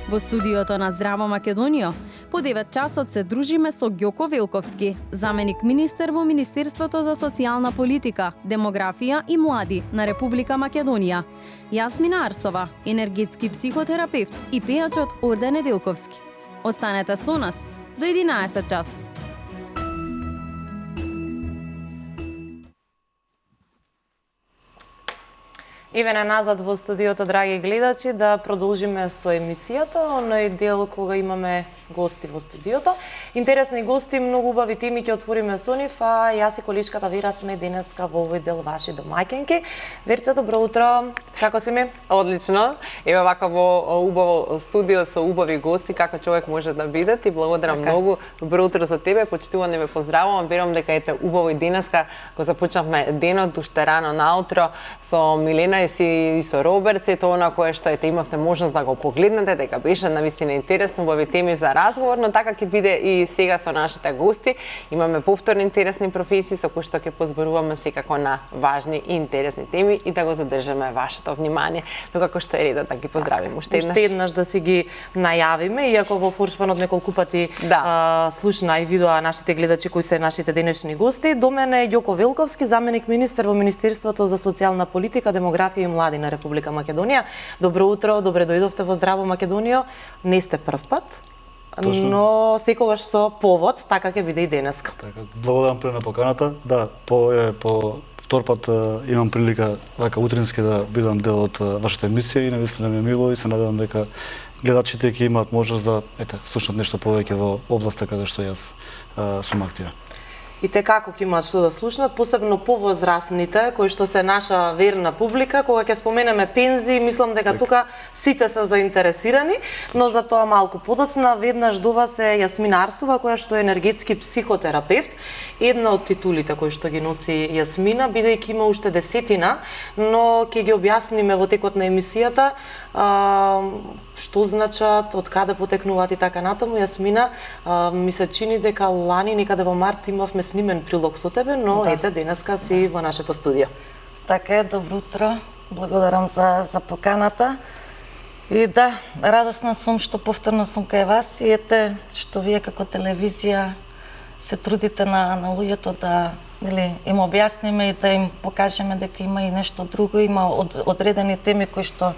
Во студиото на Здраво Македонија, по 9 часот се дружиме со Ѓоко Велковски, заменик министер во Министерството за социјална политика, демографија и млади на Република Македонија. Јасмина Арсова, енергетски психотерапевт и пејачот Орде Неделковски. Останете со нас до 11 часот. Еве назад во студиото, драги гледачи, да продолжиме со емисијата, оној дел кога имаме гости во студиото. Интересни гости, многу убави теми ќе отвориме со нив, а јас и колешката Вера сме денеска во овој дел ваши домаќинки. Верце, добро утро. Како си ми? Одлично. Еве вака во убаво студио со убави гости, како човек може да биде. Ти благодарам многу. Добро утро за тебе, почитувани ве поздравувам. Верувам дека ете убаво и денеска го започнавме денот уште рано наутро со Милена и со Роберт, сето она кое што имавте можност да го погледнете, дека беше навистина интересно, убави теми за разговор, но така ќе биде и сега со нашите гости. Имаме повторни интересни професии со кои што ќе позборуваме секако на важни и интересни теми и да го задржаме вашето внимание. Но како што е редот да ги поздравиме уште еднаш да си ги најавиме, иако во форшпанот неколку пати слушна и видоа нашите гледачи кои се нашите денешни гости. До мене е Ѓоко Велковски, заменик министер во Министерството за социјална политика, демографија и млади на Република Македонија. Добро утро, добре дојдовте во Здраво Македонија. Не сте прв пат, но секогаш со повод, така ќе биде и денеска. Така, благодарам на поканата. Да, по втор пат имам прилика вака утрински да бидам дел од вашата емисија и навистина ми е мило и се надевам дека гледачите ќе имаат можност да слушнат нешто повеќе во областа каде што јас сум активен. И те како ќе имаат што да слушнат, посебно повозрасните, кои што се наша верна публика, кога ќе споменеме пензии, мислам дека тука сите се заинтересирани, но за тоа малку подоцна. Веднаш до вас е Јасмина Арсова, која што е енергетски психотерапевт, една од титулите кои што ги носи Јасмина, бидејќи има уште десетина, но ќе ги објасниме во текот на емисијата што значат, од каде потекнуваат и така натаму. Јасмина, ми се чини дека лани некаде во март имавме снимен прилог со тебе, но ете денеска си во нашето студио. Така е, добро утро. Благодарам за поканата. И да, радосна сум што повторно сум кај вас и ете што вие како телевизија се трудите на луѓето да им објасниме и да им покажеме дека има и нешто друго, има одредени теми кои што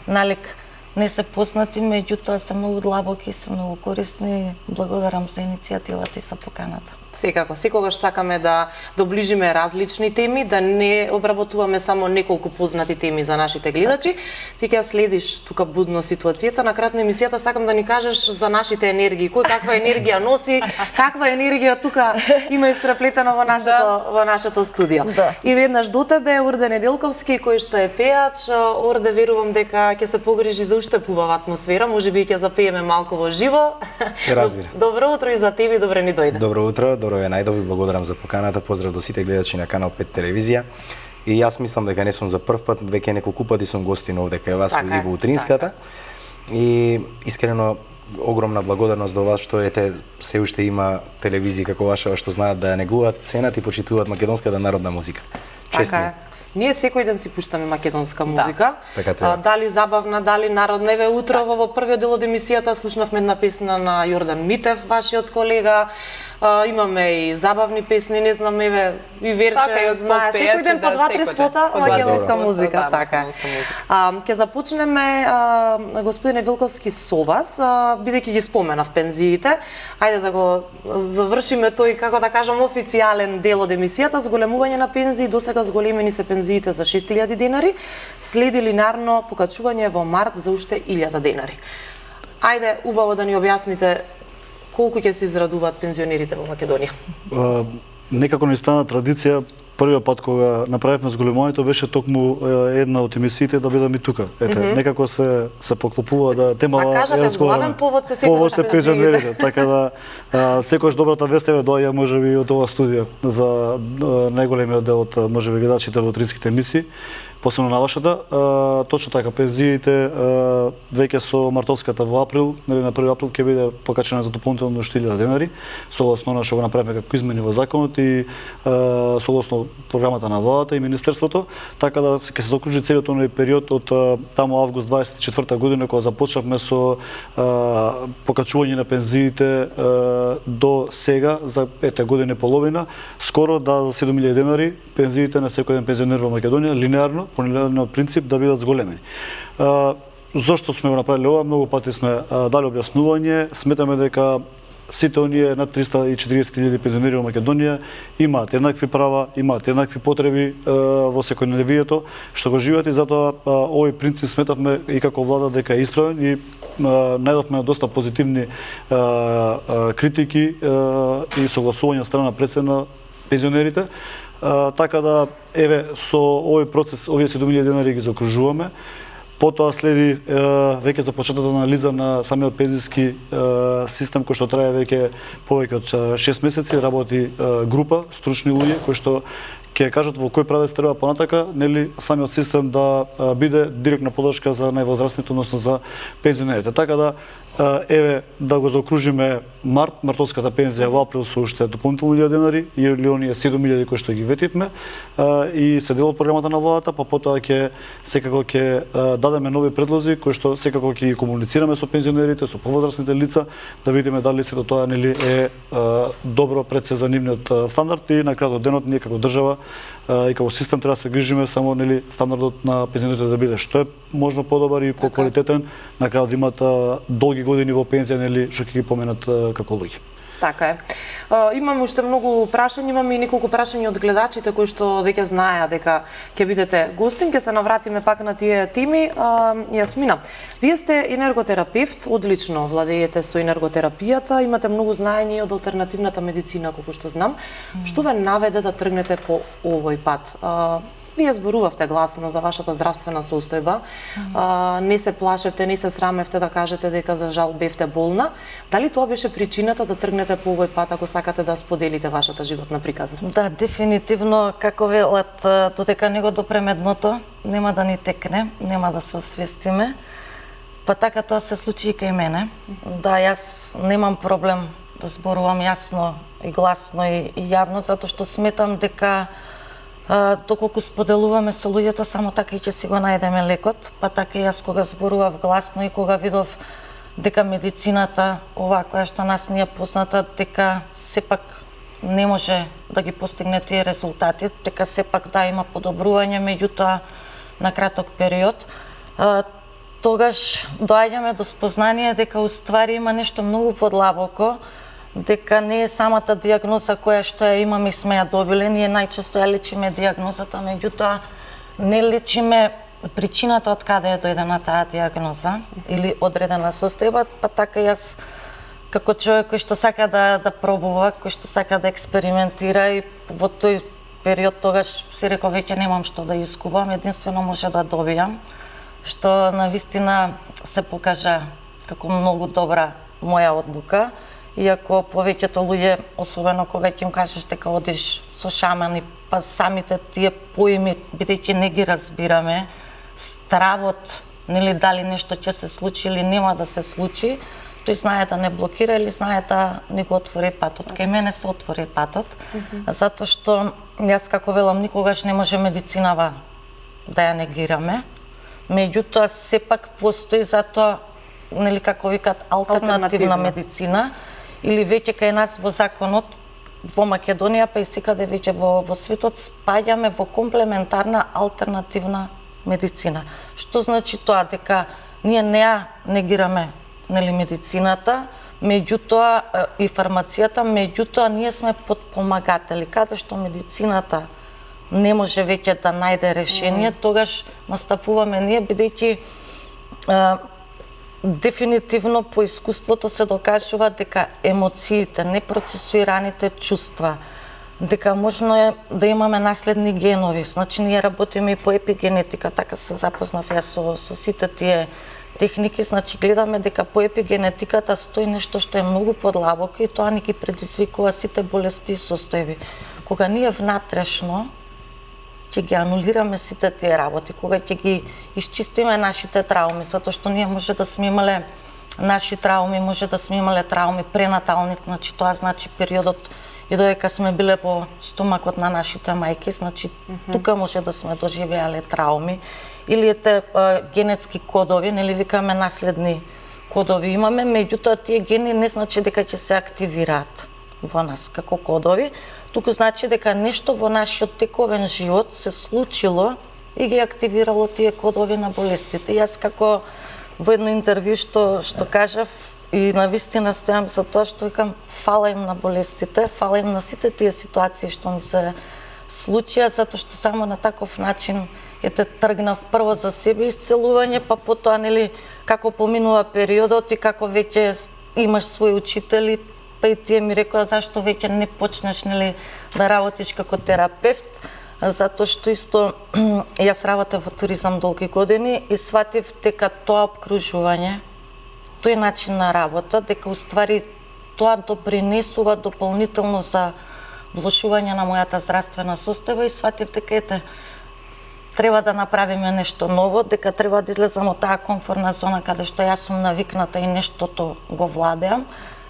налик не се познати, меѓутоа се многу длабоки, се многу корисни. Благодарам за иницијативата и за поканата. Секако, секогаш сакаме да доближиме различни теми, да не обработуваме само неколку познати теми за нашите гледачи. Ти ќе следиш тука будно ситуацијата. На крај на емисијата сакам да ни кажеш за нашите енергии. Кој каква енергија носи, каква енергија тука има испреплетена во нашето студио. Да. И веднаш до тебе Орде Неделковски, кој што е пејач. Орде, верувам дека ќе се погрижи за уште пубава атмосфера, можеби ќе запееме малку во живо. Се разбира. Добро утро и за тебе, добре ни дојде. Добро утро, добро ве најдоби, благодарам за поканата, поздрав до сите гледачи на Канал 5 телевизија. И јас мислам дека не сум за прв пат, веќе неколку пати сум гостин овде кај вас и во утринската. И искрено огромна благодарност до вас што ете се уште има телевизии како ваша што знаат да ја негуваат, ценат и почитуваат македонската народна музика. Честни. Ние секој ден си пуштаме македонска музика. Така дали забавна, дали народна. Еве утро во првиот дел од емисијата слушнавме една песна на Јордан Митев, вашиот колега. Имаме и забавни песни, не знам, еве и Верче знае секој ден по 2-3 спота македонска музика, така. Ќе започнеме господине Велковски со вас, бидејќи ги споменав пензиите. Ајде да го завршиме тој, како да кажам, официјален дел од емисијата. Зголемување на пензии, досега зголемени се пензиите за 6.000 денари, следи линарно покачување во март за уште 1.000 денари. Ајде убаво да ни објасните колку ќе се израдуваат пензионерите во Македонија? Некако не стана традиција. Првиот пат кога направивме зголемувањето беше токму една од емисиите да бидам и тука. Ете, некако се поклопува да темава кажаве главен повод се пензионерите, така да секогаш добрата вест еве доаѓа можеби од ова студио за најголемиот дел од можеби гледачите во утринските емисии. Посебно на вашата, точно така, пензиите веќе со мартовската во април, на 1 април ќе биде покачена за дополнително 1.000 денари, согласно на што го направиме како измени во законот и согласно програмата на владата и министерството, така да ќе се заокружи целиот оној период од таму август 24 година кога започнавме со покачување на пензиите до сега за 5 година и половина, скоро за 7.000 денари пензиите на секој еден пензионер во Македонија линеарно, по линеарниот принцип да бидат зголемени. Зошто сме го направиле ова? Многу пати сме дали објаснување. Сметаме дека сите оние над 340.000 пензионери во Македонија имаат еднакви права, имаат еднакви потреби во секојдневието што го живеат и затоа овој принцип сметавме и како влада дека е исправен и најдовме доста позитивни критики и согласување од страна на пензионерите. Така да, еве, со овој процес, овие 7.000 денари ги заокружуваме. Потоа следи веќе започнатата анализа на самиот пензиски систем кој што трае веќе повеќе од 6 месеци, работи група стручни луѓе кои што ќе кажат во кој правец треба понатака, нели самиот систем да биде директна подршка за највозрастните, односно за пензионерите. Така да еве да го заокружиме мартовската пензија во април со уште дополнителни 1.000 денари или оние 7.000 кои што ги ветивме и се дел од програмата на владата, па потоа секако ќе дадеме нови предлози кои што секако ќе ги комуницираме со пензионерите, со повозрастните лица, да видиме дали сето тоа нели е добро пред се за нивниот стандард и на крајот од денот ние како држава и како систем треба да се грижиме само нели стандардот на пензионерите да биде што е можно подобар и поквалитетен, на крајот да имат долги години во пензија нели што ќе ги поменат како луѓе. Така е. Имаме уште многу прашања, имаме и неколку прашања од гледачите кои што веќе знаеа дека ќе бидете гостин, ќе се навратиме пак на тие теми. Јасмина, вие сте енерготерапевт, одлично владеете со енерготерапијата, имате многу знаење од алтернативната медицина, колку што знам. Што ве наведе да тргнете по овој пат? Вие зборувавте гласно за вашата здравствена состојба, не се плашевте, не се срамевте да кажете дека за жал бевте болна. Дали тоа беше причината да тргнете по овој пат ако сакате да споделите вашата животна приказна? Да, дефинитивно, како велат, додека не го допреме дното, нема да ни текне, нема да се освестиме. Па така тоа се случи и кај мене. Да, јас немам проблем да зборувам јасно и гласно и јавно, затоа што сметам дека доколку споделуваме со луѓето, само така и ќе си го најдеме лекот. Па така и јас кога зборував гласно и кога видов дека медицината, ова која што нас ни е позната, дека сепак не може да ги постигне тие резултати, дека сепак да има подобрување, меѓутоа на краток период, тогаш доаѓаме до спознание дека уствари има нешто многу подлабоко, дека не е самата дијагноза која што ја имаме и сме ја добиле, ние најчесто ја лечиме дијагнозата, меѓутоа не лечиме причината од каде е дојдена таа дијагноза или одредена состојба, па така јас како човек кој што сака да пробува, кој што сака да експериментира и во тој период тогаш си реков веќе немам што да изгубам, единствено може да добијам, што навистина се покажа како многу добра моја одлука. Иако повеќето луѓе, особено кога ќе им кажеш дека одиш со шамани, па самите тие поими, бидејќи не ги разбираме, стравот, нели дали нешто ќе се случи или нема да се случи, тој знае да не блокира или знае да не го отвори патот. Кај мене се отвори патот, затоа што јас како велам никогаш не може медицинава да ја негираме, меѓутоа сепак постои затоа, нели како викат, алтернативна медицина, или веќе кај нас во законот во Македонија, па и секаде веќе во светот спаѓаме во комплементарна алтернативна медицина. Што значи тоа? Дека ние не ја негираме нели медицината, меѓутоа и фармацијата, меѓутоа ние сме потпомагатели, каде што медицината не може веќе да најде решение, тогаш настапуваме ние, бидејќи дефинитивно по искуството се докажува дека емоциите, непроцесуираните чувства, дека можно е да имаме наследни генови. Значи ние работиме и по епигенетика, така се запознав јас со сите тие техники, значи гледаме дека по епигенетиката стои нешто што е многу подлабоко и тоа ни ги предизвикува сите болести и состојби. Кога ние внатрешно ќе ги анулираме сите тие работи, кога ќе ги исчистиме нашите трауми, затоа што ние може да сме имале наши трауми, може да сме имале трауми пренатални, значи тоа значи периодот и додека сме биле во стомакот на нашите мајки, значи тука може да сме доживеале трауми или ете генетски кодови, нели викаме наследни кодови имаме, меѓутоа тие гени не значи дека ќе се активираат во нас како кодови, туку значи дека нешто во нашиот тековен живот се случило и ги активирало тие кодови на болестите. Јас како во едно интервју што кажав и навистина стојам за тоа што викам фала им на болестите, фала им на сите тие ситуации што ми се случија, затоа што само на таков начин ете тргнав прво за себе исцелување, па потоа нели како поминува периодот и како веќе имаш своји учители, па и тие ми рекоа зашто веќе не почнеш нели да работиш како терапевт, затоа што исто јас работев во туризам долги години и сватив дека тоа обкружување, тој начин на работа, дека уствари тоа допринесува дополнително за влошување на мојата здравствена состојба и сватив дека ете треба да направиме нешто ново, дека треба да излезам од таа комфортна зона каде што јас сум навикната и нештото го владеам.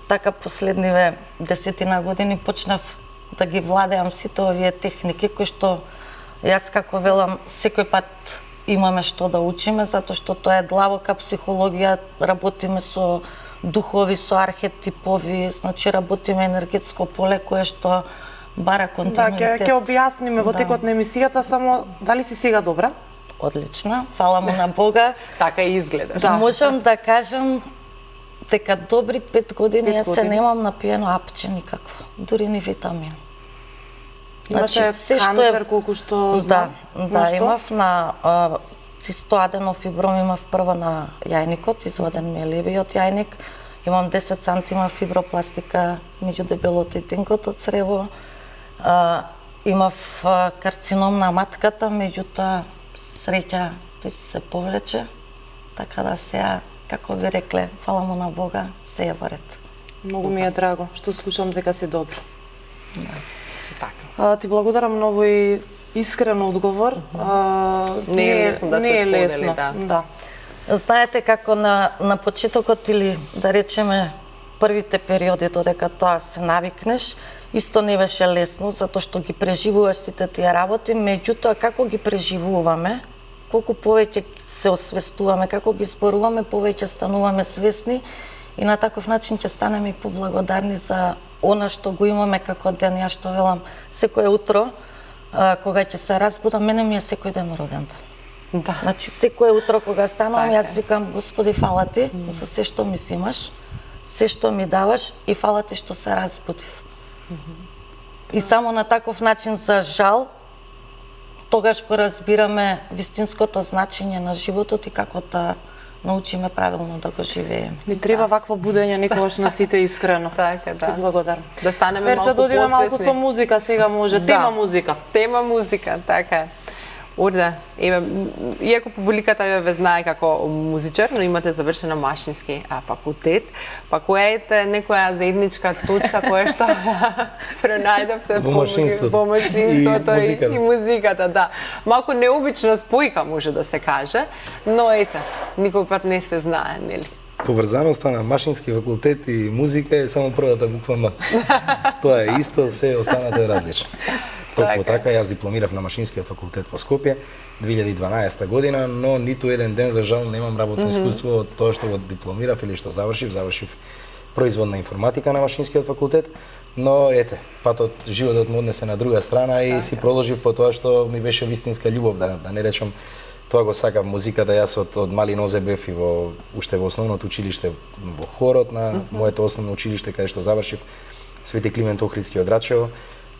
Така последниве 10 години почнав да ги владеам сите овие техники кои што јас како велам секој пат имаме што да учиме, затоа што тоа е длабока психологија, работиме со духови, со архетипови, значи работиме енергетско поле кое што бара континуитет. Да, ќе објасниме во текот на емисијата, само дали си сега добра? Одлична, фала му на Бога. Така и изгледаш. Да. Можам да кажам дека добри 5 години јас се немам напиено апче никакво, дури ни витамин. Имаше канцер колку што знам? Да, имав на цистоаденофибром, имав прво на јајникот, изваден ми е левиот јајник, имам 10 сантима фибропластика меѓу дебелото и тенкото црево, имав карцином на матката, меѓутоа среќа тој се повлече, така да сега, како ви рекле, фала му на Бога, се е во ред. Многу ми е драго што слушам дека си добра. Да. Така. Ти благодарам многу и искрен одговор. Не е лесно да се сподели, да. Знаете како на почетокот или да речеме првите периоди додека тоа се навикнеш, исто не беше лесно затоа што ги преживуваш сите тие работи, меѓутоа како ги преживуваме, колку повеќе се освестуваме, како ги зборуваме, повеќе стануваме свесни и на таков начин ќе станеме и поблагодарни за она што го имаме како ден. Јас што велам, секое утро кога ќе се разбудам, мене ми е секој ден роден ден. Да. Значи секое утро кога станувам, така. јас викам Господи фала ти за се што ми имаш, се што ми даваш и фала ти што се разбудив. И само на таков начин, за жал, тогаш го разбираме вистинското значење на животот и како да научиме правилно да го живееме. Ни треба вакво будење некогаш на сите искрено. Така, да. Ти благодарам. Да станеме Верче, малку додиме малку посвесни. со музика сега може. Да. Тема музика. Тема музика, така е. Орда, иако публиката ве знае како музичар, но имате завршена машински факултет, па која е некоја заедничка точка која што пронајдовте во машинството и музиката, да. Малку необична спојка може да се каже, но ете, никој пат не се знае, нели? Поврзаноста на машински факултет и музика е само првата буква М. Тоа е исто, се останато е различно. Толку така, јас дипломирав на Машинскиот факултет во Скопје 2012 година, но ниту еден ден за жал немам работно искуство од тоа што го дипломирав или што завршив производна информатика на Машинскиот факултет, но ете, патот животот ме однесе на друга страна и си продолжив по тоа што ми беше вистинска љубов, да не речам тоа го сакав музиката. Јас од мали нозе бев и уште во основното училиште во хорот на моето основно училиште каде што завршив Свети Климент Охридски од Рачево.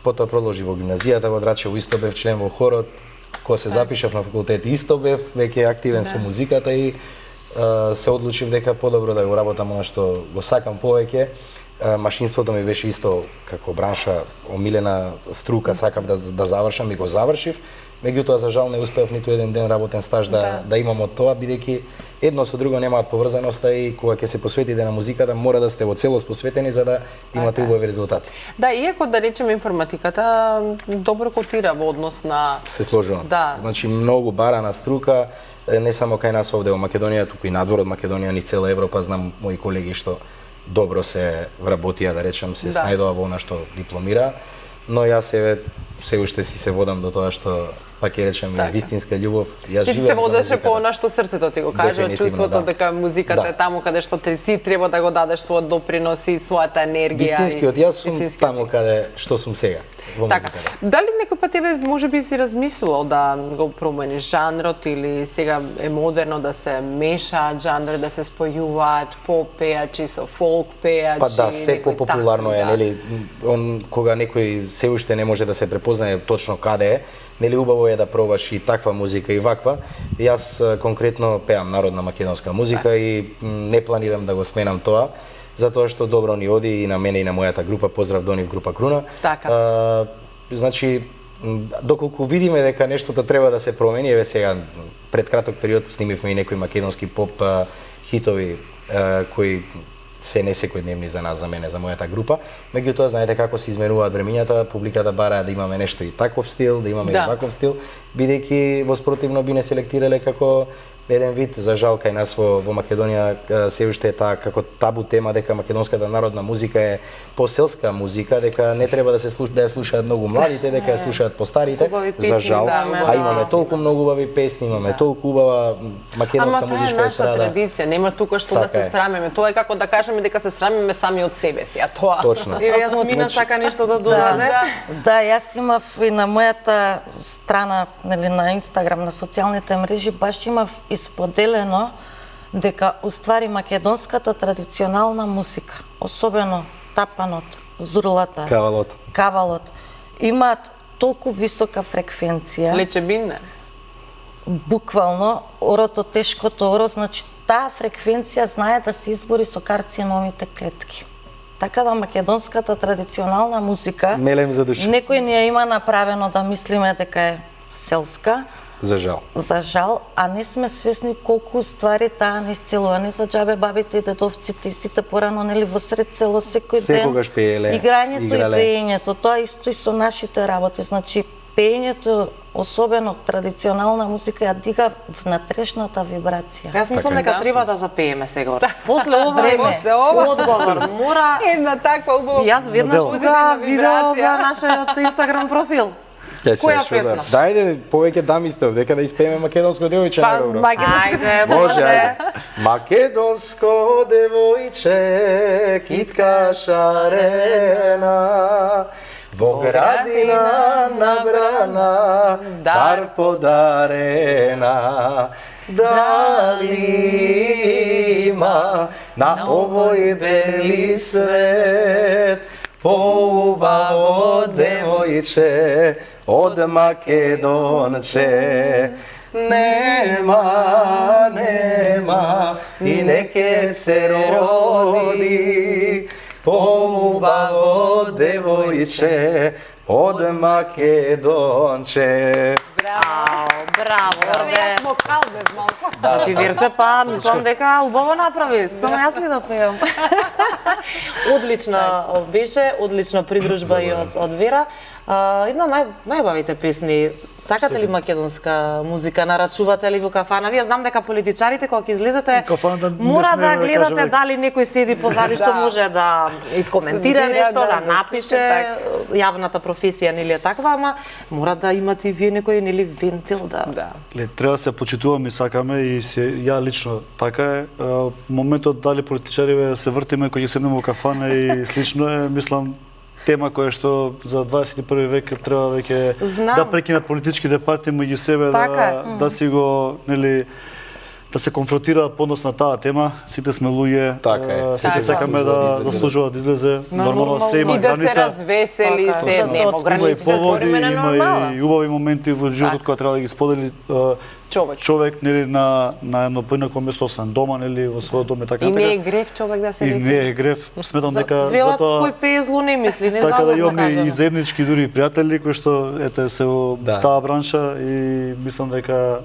Потоа продолжив во гимназијата во Рачево, исто бев член во хорот. Кога се запишав на факултет исто бев веќе активен со музиката и се одлучив дека подобро да го работам она што го сакам повеќе. Машинството ми беше исто како бранша омилена струка, сакав да завршам и го завршив. Меѓутоа за жал не успеав ниту еден ден работен стаж да имам од тоа, бидејќи едно со друго немаат поврзаноста и кога ќе се посветите на музиката, мора да сте во целост посветени за да имате убави резултати. Да, иако да речеме информатиката добро котира во однос на... Се сложувам. Да. Значи многу барана струка, не само кај нас овде во Македонија, туку и надвор од Македонија, ни цела Европа, знам мои колеги што добро се вработија, да речем, се снајдоа во она што дипломира, но јас се уште си се водам до тоа што пак ќе речем вистинска љубов. Јас ти се водеше по она што срцето ти го каже, чувството дека музиката е таму каде што ти треба да го дадеш својот допринос и својата енергија. Вистинскиот јас сум таму каде што сум сега. Така. Дали некој пат тебе можеби си размислувал да го промениш жанрот или сега е модерно да се мешаат жанри, да се спојуваат поп пејачи со фолк пејачи? Па да, се популарно е, нели, кога некој се уште не може да се препознае точно каде е, нели убаво е да пробаш и таква музика и ваква. Јас конкретно пеам народна македонска музика и не планирам да го сменам тоа, затоа што добро ни оди и на мене и на мојата група. Поздрав до нив, група Круна. Така. Значи, доколку видиме дека нештото треба да се промени, еве сега пред краток период снимивме и некои македонски поп хитови кои се не секојдневни за нас, за мене, за мојата група. Меѓутоа, знаете како се изменуваат времињата, публиката бара да имаме нешто и таков стил, да имаме и ваков стил, бидејќи воспротивно би не селектирале како еден вид. За жал кај нас во Македонија се уште е таа како табу тема дека македонската народна музика е поселска музика, дека не треба да се да ја слушаат многу младите, дека ја слушаат постарите. За жал, а имаме толку многу убави песни, имаме толку убава македонска музичка естрада. Ама тоа е наша традиција, нема тука што да се срамиме. Тоа е како да кажеме дека се срамиме сами од себе си, а тоа. Точно. И јас мина сака нешто да додаде. Да, јас имав и на мојата страна, нели на Инстаграм, на социјалните мрежи, баш имав исподелено дека уствари македонската традиционална музика, особено тапанот, зурлата, кавалот, имаат толку висока фреквенција. Лечебинна. Буквално, орото, тешкото оро, значи таа фреквенција знае да се избори со карциновите клетки. Така да македонската традиционална музика, мелем за душа. Некој ни ја има направено да мислиме дека е селска. За жал. За жал, а не сме свесни колку ствари таа не исцелува. Не за џабе бабите и дедовците и сите порано, нели, во сред село секој ден. Секогаш пееле. Играњето и пеењето, тоа исто и со нашите работи. Значи, пеењето, особено традиционална музика, ја дига внатрешната вибрација. Јас мислам дека треба да запееме сега. После ова одговор мора една таква убава. Јас веднаш тука видео за нашиот Инстаграм профил. Која песна? Дајде повеќе дамистов, дека да испееме македонско девојче најдобро. Ајде, може. Македонско девојче, китка шарена, во градина набрана, дар подарена. Дали има на овој бели свет поубаво девојче од Македонче? Нема и не ке се роди поубаво девојче од Македонче. Браво, бе. Смо калбев малку. Значи, Вирче, па, мислам дека убаво направи. Само јас ли да пеам? Одлична беше, одлична придружба и од Вера. Една најбавите песни. Сакате ли македонска музика? Нарачувате ли во кафана? Вие знам дека политичарите кога ќе излезете мора да гледате дали некој седи позади што може да искоментира нешто, да напише. Јавната професија нели е таква, ама мора да имате и вие некој нели вентил да. Треба да се почитуваме и сакаме и ја лично така е. Моментот дали политичари се вртиме кога ќе седнеме во кафана и слично е, мислам, тема која што за 21 век треба веќе да прекинат политичките партии меѓу себе, да си го, нели, да се конфронтираат поднос на таа тема. Сите сме луѓе, сите сакаме да заслужуваат да излезе, нормално се има граница. И да се развесели, се нема границите, збориме на нормала. Има и убави моменти во животот кои треба да ги сподели човек, нели, на едно поинако место, сам дома, нели, во својот дом и така. И не е грев човек да се весели. И не е грев. Сметам дека велат кој пее зло не мисли, не така знам да имаме и заеднички дури пријатели кои што ете се во таа бранша и мислам дека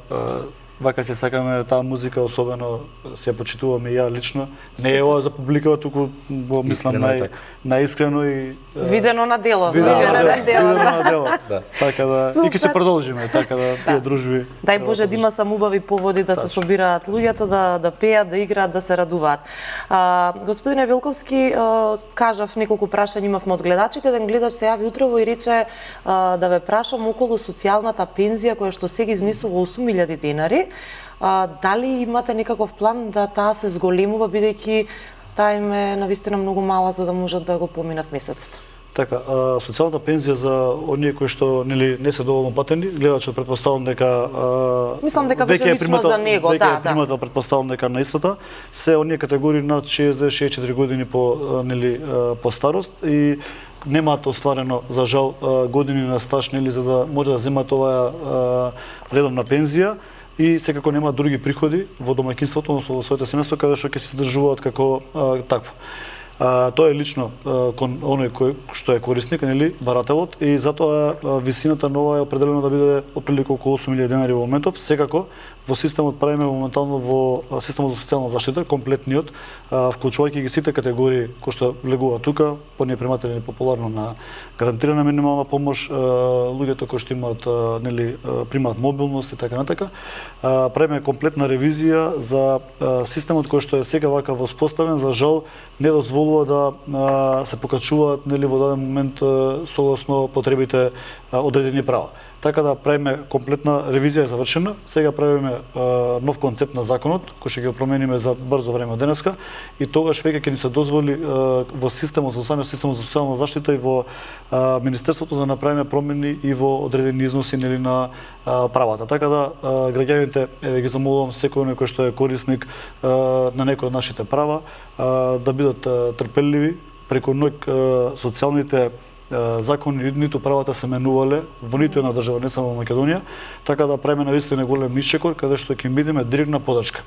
вака се сакаме таа музика, особено се ја почитуваме и ја лично. Не е ова за публикава, туку го мислам најискрено и видено на дело, видено на дело. Така да и ќе се продолжиме, така да тие дружби. Дај Боже да има само убави поводи да се собираат луѓето, да пеат, да играат, да се радуваат. Господине Вилковски, кажав неколку прашања имавме од гледачите, еден гледач се јави утрово и рече да ве прашам околу социјалната пензија која што сега изнесува 8.000 денари. Дали имате некаков план да таа се зголемува, бидејќи таа им е навистина многу мала за да можат да го поминат месецот? Така, социјалната пензија за оние кои што нели не се доволно платени, гледачот претпоставам дека мислам дека беше лично за него, да, примател претпоставам дека на истата се оние категории над 60-64 години по нели по старост и немаат остварено за жал години на стаж нели за да може да земат оваа редовна пензија и секако немаат други приходи во домаќинството, односно во своето семејство каде што ќе се издржуваат како такво. Тоа е лично кон оној кој што е корисник, нели, барателот, и затоа висината нова е определено да биде отприлика околу 8.000 денари во моментов. Секако во системот правиме моментално во системот за социјална заштита комплетниот, вклучувајќи ги сите категории кои што влегуваат тука, оние приматели популарно на гарантирана минимална помош, луѓето кои што имаат нели примаат мобилност и така натака. Правиме комплетна ревизија за системот кој што е сега вака воспоставен, за жал не дозволува да се покачуваат нели во даден момент согласно потребите одредени права. Така да правиме комплетна ревизија е завршена. Сега правиме нов концепт на законот кој ќе го промениме за брзо време од денеска и тогаш веќе ќе ни се дозволи во системот за социјална заштита и во министерството да направиме промени и во одредени износи нели на правата. Така да граѓаните ги замолувам секој кој што е корисник на некој од нашите права да бидат трпеливи. Преку ноќ социјалните закони ниту правата се менувале во ниту една држава, не само во Македонија, така да правиме навистина голем исчекор каде што ќе бидеме директна подршка.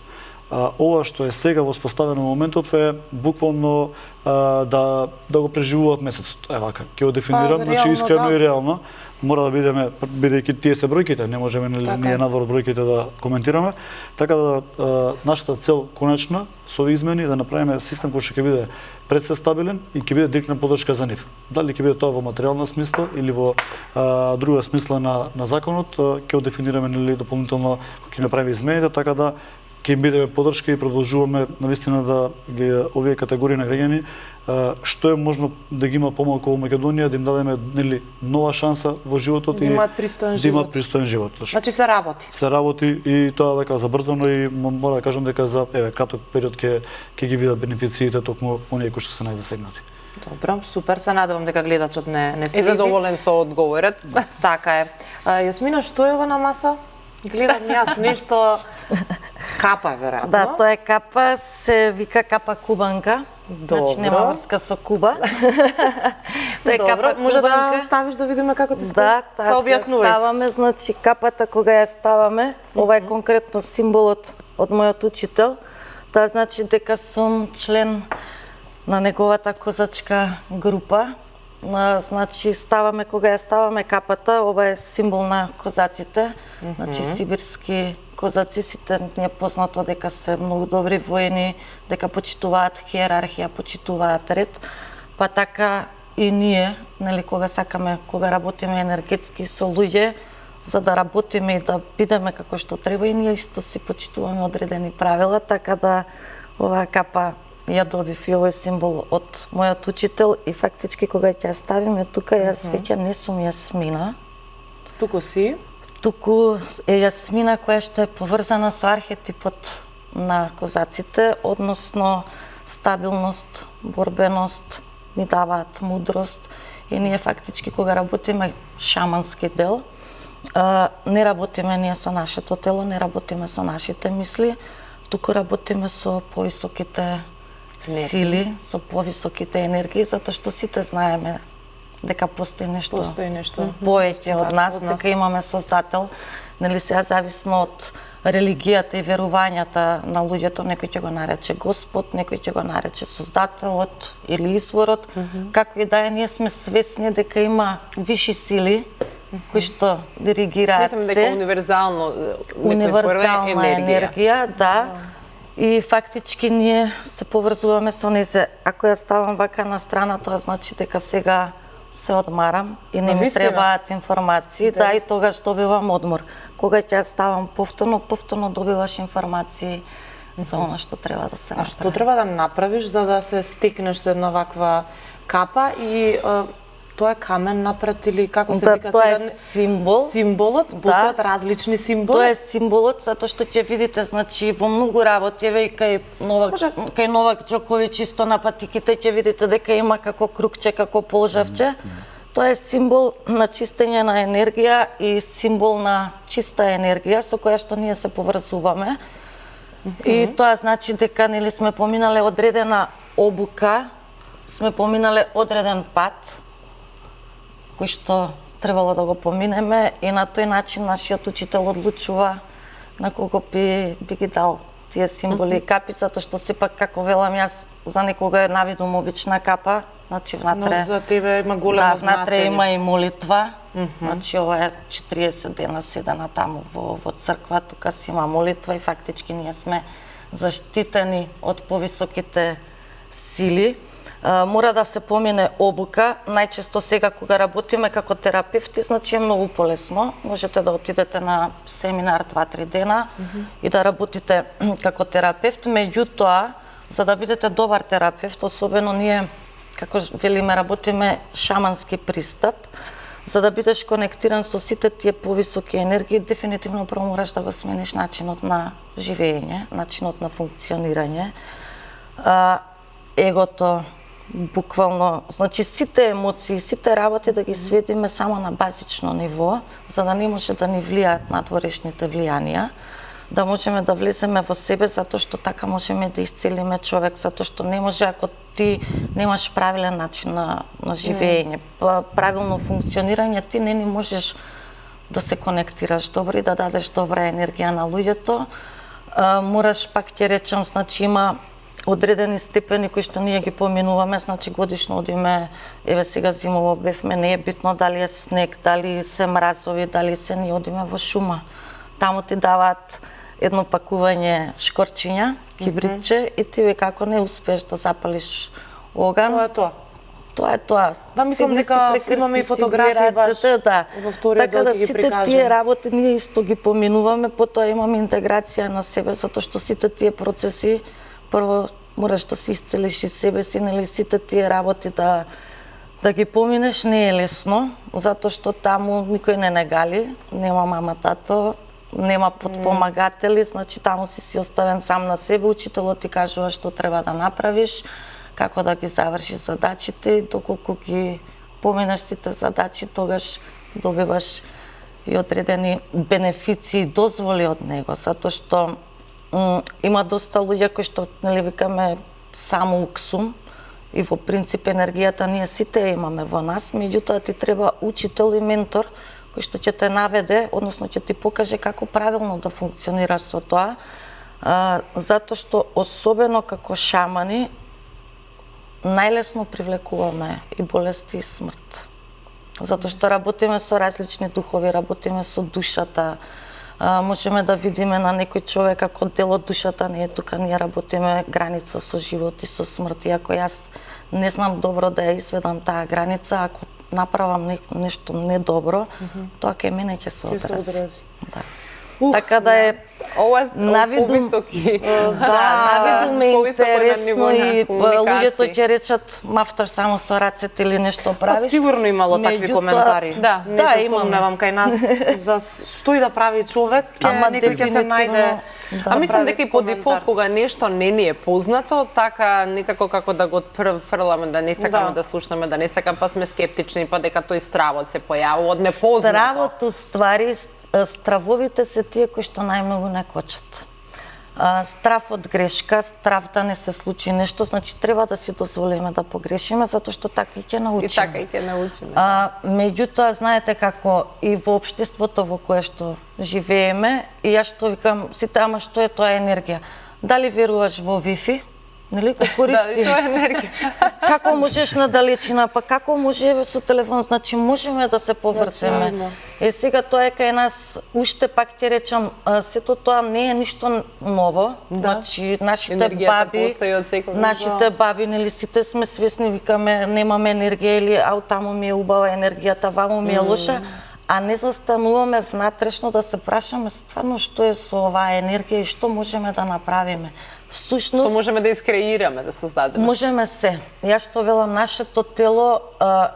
Ова што е сега воспоставено во моментов е буквално да го преживуваат месецот. Вака, ќе го дефинирам, значи искрено и реално. Мора да бидеме, бидејќи тие се бројките, не можеме ние надвор од бројките да коментираме. Така да нашата цел конечна со овие измени да направиме систем кој ќе биде предстабилен и ќе биде директна подршка за нив. Дали ќе биде тоа во материјална смисла или во друга смисла на законот, ќе го дефинираме нели дополнително кога ќе направиме измените, така да ќе им бидеме подршка и продолжуваме навистина да ги овие категории на граѓани што е можно да ги има помалку во Македонија, да им дадеме нели нова шанса во животот и да имаат пристоен живот. Значи се работи. Се работи и тоа века забрзано и мора да кажам дека за краток период ќе ги видат бенефициите токму оние кои што се најзасегнати. Добро, супер, се надевам дека гледачот не следи. И задоволен со одговорот. Така е. Јасмина, што е ова на маса? Гледам јас нешто капа, веројатно. Да, тоа е капа, се вика капа кубанка. Значи нема врска со Куба. Тоа е капа. Може да ставиш да видиме како ти става? Да, таа се ставаме, значи капата кога ја ставаме, ова е конкретно символот од мојот учител. Тоа значи дека сум член на неговата козачка група. Значи ставаме кога ја ставаме капата, ова е символ на козаците, значи сибирски козаци, сите ни е познато дека се многу добри воени, дека почитуваат хиерархија, почитуваат ред, па така и ние, нели кога сакаме, кога работиме енергетски со луѓе, за да работиме и да бидеме како што треба, и ние исто си почитуваме одредени правила, така да оваа капа ја добив и овој символ од мојот учител и фактички кога ќе ја ставиме тука, јас веќе не сум Јасмина. Туку си? Туку е Јасмина која што е поврзана со архетипот на козаците, односно стабилност, борбеност, ми даваат мудрост и ние фактички кога работиме шамански дел, не работиме ние со нашето тело, не работиме со нашите мисли, туку работиме со повисоките сили, со повисоките енергии, затоа што сите знаеме дека постои нешто повеќе од нас, дека имаме Создател. Нели сега зависно од религијата и верувањата на луѓето, некој ќе го нарече Господ, некој ќе го нарече Создателот или Изворот. Како и да е, ние сме свесни дека има виши сили кои што диригираат Мислам дека универзална енергија, да. И фактички ние се поврзуваме со незе. Ако ја ставам вака на страна, тоа значи дека сега се одмарам и не ми требаат информации, да, и тогаш добивам одмор. Кога ќе ја ставам повторно добиваш информации за она што треба да се направи. А што треба да направиш за да се стекнеш со една ваква капа и тоа е камен напред или како се вика сега? Тоа е символ. Символот, постојат различни символи. Тоа е символот затоа што ќе видите, значи во многу работи, еве и кај Новак Џоковиќ исто на патиките ќе видите дека има како кругче, како полжавче. Тоа е символ на чистење на енергија и символ на чиста енергија со која што ние се поврзуваме. И тоа значи дека нели сме поминале одредена обука, сме поминале одреден пат кој што требало да го поминеме и на тој начин нашиот учител одлучува на кого би ги дал тие символи и капи, затоа што сепак како велам јас за некога е навидум обична капа, значи внатре. Но за тебе има големо значење. Да, внатре значење. има и молитва. Значи ова е 40 дена седена таму во црква, тука си има молитва и фактички ние сме заштитени од повисоките сили. Мора да се помине обука. Најчесто сега кога работиме како терапевти, значи е многу полесно. Можете да отидете на семинар 2-3 дена и да работите како терапевт. Меѓутоа, за да бидете добар терапевт, особено ние, како велиме, работиме шамански пристап, за да бидеш конектиран со сите тие повисоки енергии, дефинитивно прво мораш да го смениш начинот на живење, начинот на функционирање. Егото, буквално, значи сите емоции, сите работи да ги сведиме само на базично ниво, за да не може да ни влијаат надворешните влијанија, да можеме да влеземе во себе, затоа што така можеме да исцелиме човек, затоа што не може ако ти немаш правилен начин на живење, правилно функционирање, ти не можеш да се конектираш добро и да дадеш добра енергија на луѓето. Мораш, пак ќе речам, значи има одредени степени кои што ние ги поминуваме, значи годишно одиме, еве сега зимово бевме, не е битно дали е снег, дали се мразови, дали се ние одиме во шума. Таму ти даваат едно пакување шкорчиња, кибритче и ти како не успееш да запалиш оган. Тоа е тоа. Тоа е тоа. Да, мислам дека имаме и фотографии баш во вториот дел ќе ги прикажеме. Така да сите тие работи ние исто ги поминуваме, потоа имаме интеграција на себе, затоа што сите тие процеси прво мораш да се исцелиш и себе си, нели сите тие работи да ги поминеш не е лесно, затоа што таму никој не гали, нема мама, тато, нема подпомагатели, значи таму си оставен сам на себе, учителот ти кажува што треба да направиш, како да ги завршиш задачите и доколку ги поминеш сите задачи, тогаш добиваш и одредени бенефиции и дозволи од него, затоа што има доста луѓе кои што нели викаме само уксум и во принцип енергијата ние сите имаме во нас, меѓутоа ти треба учител и ментор кој што ќе те наведе, односно ќе ти покаже како правилно да функционираш со тоа, затоа што особено како шамани најлесно привлекуваме и болести и смрт. Затоа што работиме со различни духови, работиме со душата, можеме да видиме на некој човек ако дел од душата не е тука, ние работиме граница со живот и со смрт. И ако јас не знам добро да ја изведам таа граница, ако направам нешто недобро, тоа кај мене ќе се одрази. Да. Така да е навидум повисоки. Навидум е интересно и луѓето ќе речат мафташ само со рацете или нешто правиш. Сигурно имало такви коментари. Да, не се сомневам кај нас за што и да прави човек, некој ќе се најде. А мислам дека и по дефолт кога нешто не ни е познато, така некако како да го фрламе, да не сакаме да слушнеме, да не сакаме, па сме скептични, па дека тој стравот се појавува од непознато. Стравот уствари стравовите се тие кои што најмногу не кочат. Страв од грешка, страв да не се случи нешто, значи треба да си дозволиме да погрешиме, затоа што така и ќе научиме. И така и ќе научиме. Меѓутоа, знаете како и во општеството во кое што живееме, и јас што викам, сите, ама што е тоа енергија? Дали веруваш во Wi-Fi нели, кој користи. Да, тоа е енергија. Како можеш на далечина, па како може со телефон, значи можеме да се поврземе. Сега тоа е кај нас, уште пак ќе речам, сето тоа не е ништо ново. Значи нашите баби, нели сите сме свесни, викаме немаме енергија или ау таму ми е убава енергијата, ваму ми е лоша. А не застануваме внатрешно да се прашаме стварно што е со оваа енергија и што можеме да направиме. Всушност, што можеме да искреираме, да создадеме. Можеме се. Јас што велам, нашето тело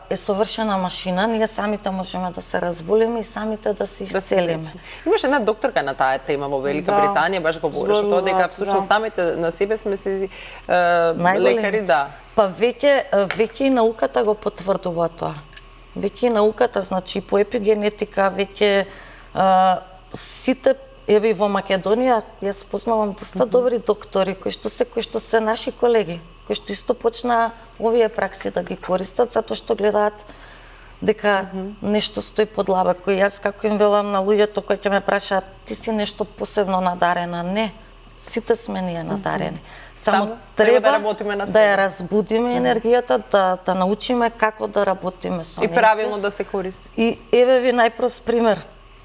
е совршена машина, ние самите можеме да се разболиме и самите да се исцелиме. Имаше една докторка на таа тема во Велика Британија, баш говореше тоа дека всушност самите на себе сме си лекари, да. Па веќе и науката го потврдува тоа. Веќе и науката, значи по епигенетика, веќе сите, еве во Македонија, јас познавам доста добри доктори кои што се наши колеги, кои што исто почнаа овие пракси да ги користат затоа што гледаат дека нешто стои под лаба. Кој јас како им велам на луѓето кои ќе ме прашаат, ти си нешто посебно надарена? Не, сите сме ние надарени. Само треба да работиме на себе. Да ја разбудиме енергијата, да научиме како да работиме со неја. И правилно да се користи. И еве ви најпрост пример,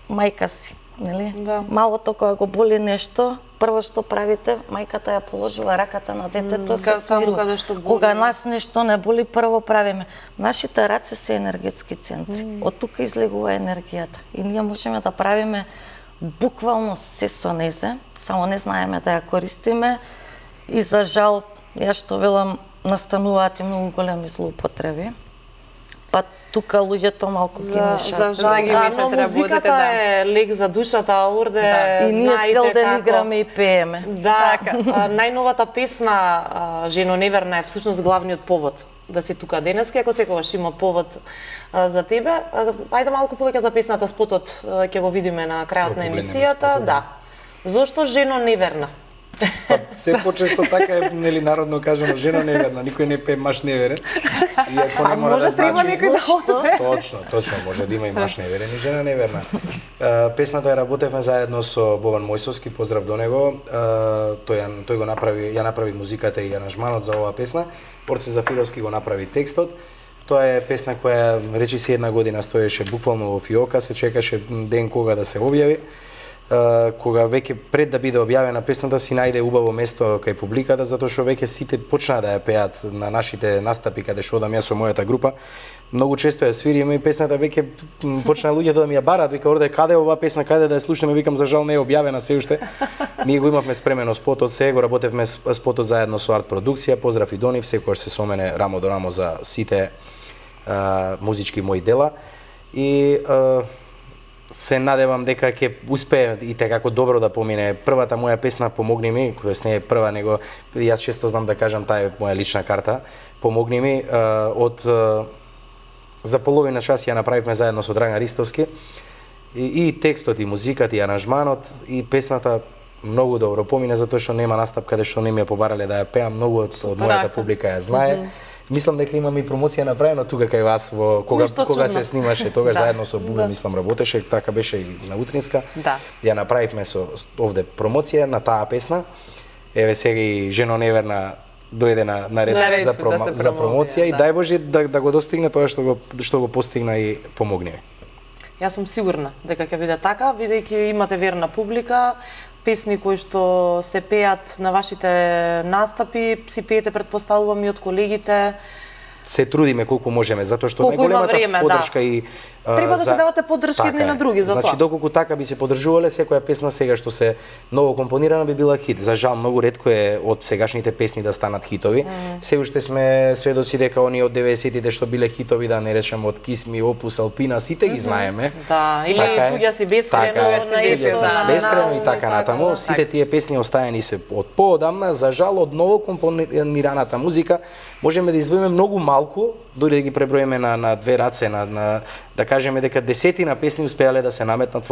мајка си, нели? Да. Малото кога го боли нешто, прво што правите, мајката ја положува раката на детето, се смирува. Кога нас нешто не боли, прво правиме. Нашите раце се енергетски центри. Од тука излегува енергијата. И ние можеме да правиме буквално се со незе, само не знаеме да ја користиме. И за жал, јас што велам, настануваат и многу големи злоупотреби. Па тука луѓето малку ги мешат. За жал, но музиката е лек за душата, орде и ние цел ден играме и пееме. Да, најновата песна Жено неверна е всушност главниот повод да си тука денеска, ако секогаш има повод за тебе. Ајде малку повеќе за песната, спотот ќе го видиме на крајот на емисијата. Да. Зошто Жено неверна? Па, се почесто така е, нели, народно кажано, жена неверна, никој не пее маж неверен. Иако не мора да значи. Некој да отве. Точно, може да има и маж неверен и жена неверна. Песната ја работевме заедно со Бован Мојсовски, поздрав до него. Тој го направи, ја направи музиката и аранжманот за оваа песна. Орце Зафировски го направи текстот. Тоа е песна која речиси една година стоеше буквално во фиока, се чекаше ден кога да се објави. Кога веќе пред да биде објавена песната си најде убаво место кај публиката, затоа што веќе сите почнаа да ја пеат на нашите настапи каде што одам јас со мојата група. Многу често ја свириме и песната веќе почнаа луѓето да ми ја бараат, вика орде каде е оваа песна, каде да ја слушнеме, викам за жал не е објавена се уште. Ние го имавме спремено спотот, се го работевме спотот заедно со Арт продукција, поздрав и до нив, секогаш се со мене рамо до рамо за сите музички мои дела. И се надевам дека ќе успее и како добро да помине. Првата моја песна Помогни ми, која не е прва, него јас често знам да кажам, таа е моја лична карта. Помогни ми од за половина час ја направивме заедно со Драган Ристовски. И текстот, и музиката, и аранжманот, и песната многу добро помине, затоа што нема настап каде што не ми ја побарале да ја пеам, многу од мојата публика ја знае. Мислам дека имаме и промоција направена тука кај вас во кога се снимаше тогаш заедно со Бубе, мислам работеше, така беше и на утринска. Ја направивме со овде промоција на таа песна. Еве сега и Жено неверна дојде на ред за промоција и дај Боже да го достигне тоа што го постигна и Помогни ми. Јас сум сигурна дека ќе биде така, бидејќи имате верна публика. Песни кои што се пеат на вашите настапи, си пеете, предпоставувам, и од колегите. Се трудиме колку можеме, затоа што најголемата поддршка и треба да се давате поддршка едни на други за тоа. Значи доколку така би се поддржувале, секоја песна сега што се ново компонирана би била хит. За жал многу ретко е од сегашните песни да станат хитови. Се уште сме сведоци дека оние од 90-тите што биле хитови, да не речам од Кисми, Опус, Алпина, сите ги знаеме. Да, или Туѓа си бескрено и така натаму. Сите тие песни остаени се од поодамна. За жал од ново компонираната музика можеме да издвоиме многу малку, дури да ги преброиме на две раце, да кажеме дека десетина песни успеале да се наметнат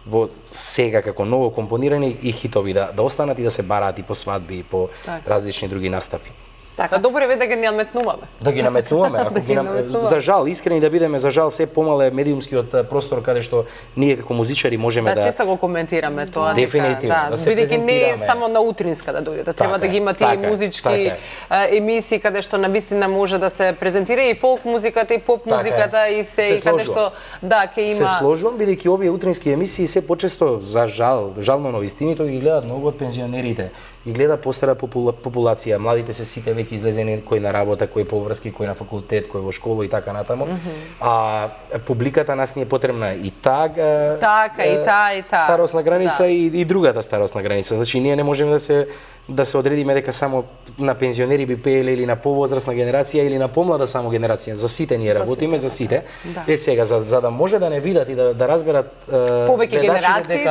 во сега како ново компонирани и хитови да останат и да се бараат и по свадби и по различни други настапи. Така, добро е да ги наметнуваме. Да ги наметнуваме, ако ги за жал, искрени да бидеме, за жал се помале медиумскиот простор каде што ние како музичари можеме да често го коментираме тоа. Дефинитивно. Да, бидејќи не е само на утринска да дојдете, треба да ги има тие музички емисии каде што навистина може да се презентира и фолк музиката и поп музиката и се и каде што ќе има. Се сложувам бидејќи овие утрински емисии се почесто за жално на вистиното ги гледаат многу од пензионерите. И гледа постара популација, младите се сите веќе излезени, кој на работа, кој поврски, кој на факултет, кој во школа и така натаму. А публиката нас ни е потребна и таа старосна граница и другата старосна граница. Значи ние не можеме да се одредиме дека само на пензионери би пееле или на повозрастна генерација или на помлада само генерација. За сите ние работиме, за сите. Сега за да може да не видат и да разберат повеќе генерации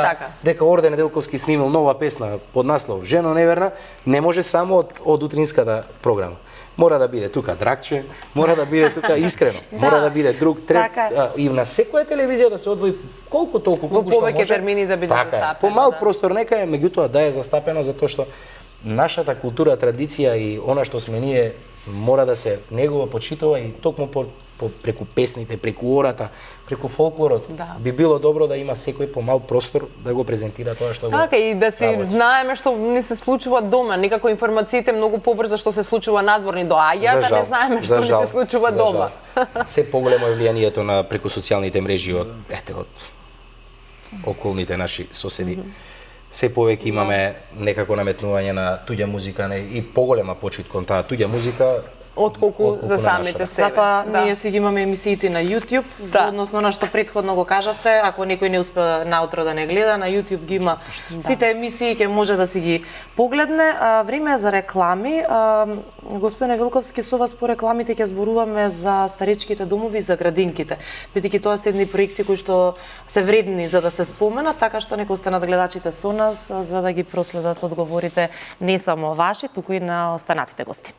дека Орде Неделковски снимил нова песна под наслов Жено неверна, не може само од утринската програма. Мора да биде тука Дракче, мора да биде тука Искрено, мора да биде друг трет и на секоја телевизија да се одвои колку толку што може. Во повеќе термини да биде застапено. По мал простор нека е, меѓутоа да е застапено затоа што нашата култура, традиција и она што сме ние мора да се негува, почитува и токму преку песните, преку ората, преку фолклорот. Би било добро да има секој помал простор да го презентира тоа што го. Така и да си знаеме што не се случува дома, некако информациите многу побрзо што се случува надвор ни доаѓаат, а не знаеме што не се случува дома. Се поголемо е влијанието на преку социјалните мрежи од околните наши соседи. Се повеќе имаме некако наметнување на туѓа музика и поголема почит кон таа туѓа музика отколку за самите себе. Затоа ние си ги имаме емисиите на YouTube, односно на што претходно го кажавте, ако некој не успе наутро да не гледа, на YouTube ги има сите емисии, ќе може да си ги погледне. Време е за реклами. Господине Вилковски, со вас по рекламите ќе зборуваме за старечките домови и за градинките, бидејќи тоа се едни проекти кои што се вредни за да се споменат, така што нека останат гледачите со нас за да ги проследат одговорите не само ваши, туку и на останатите гости.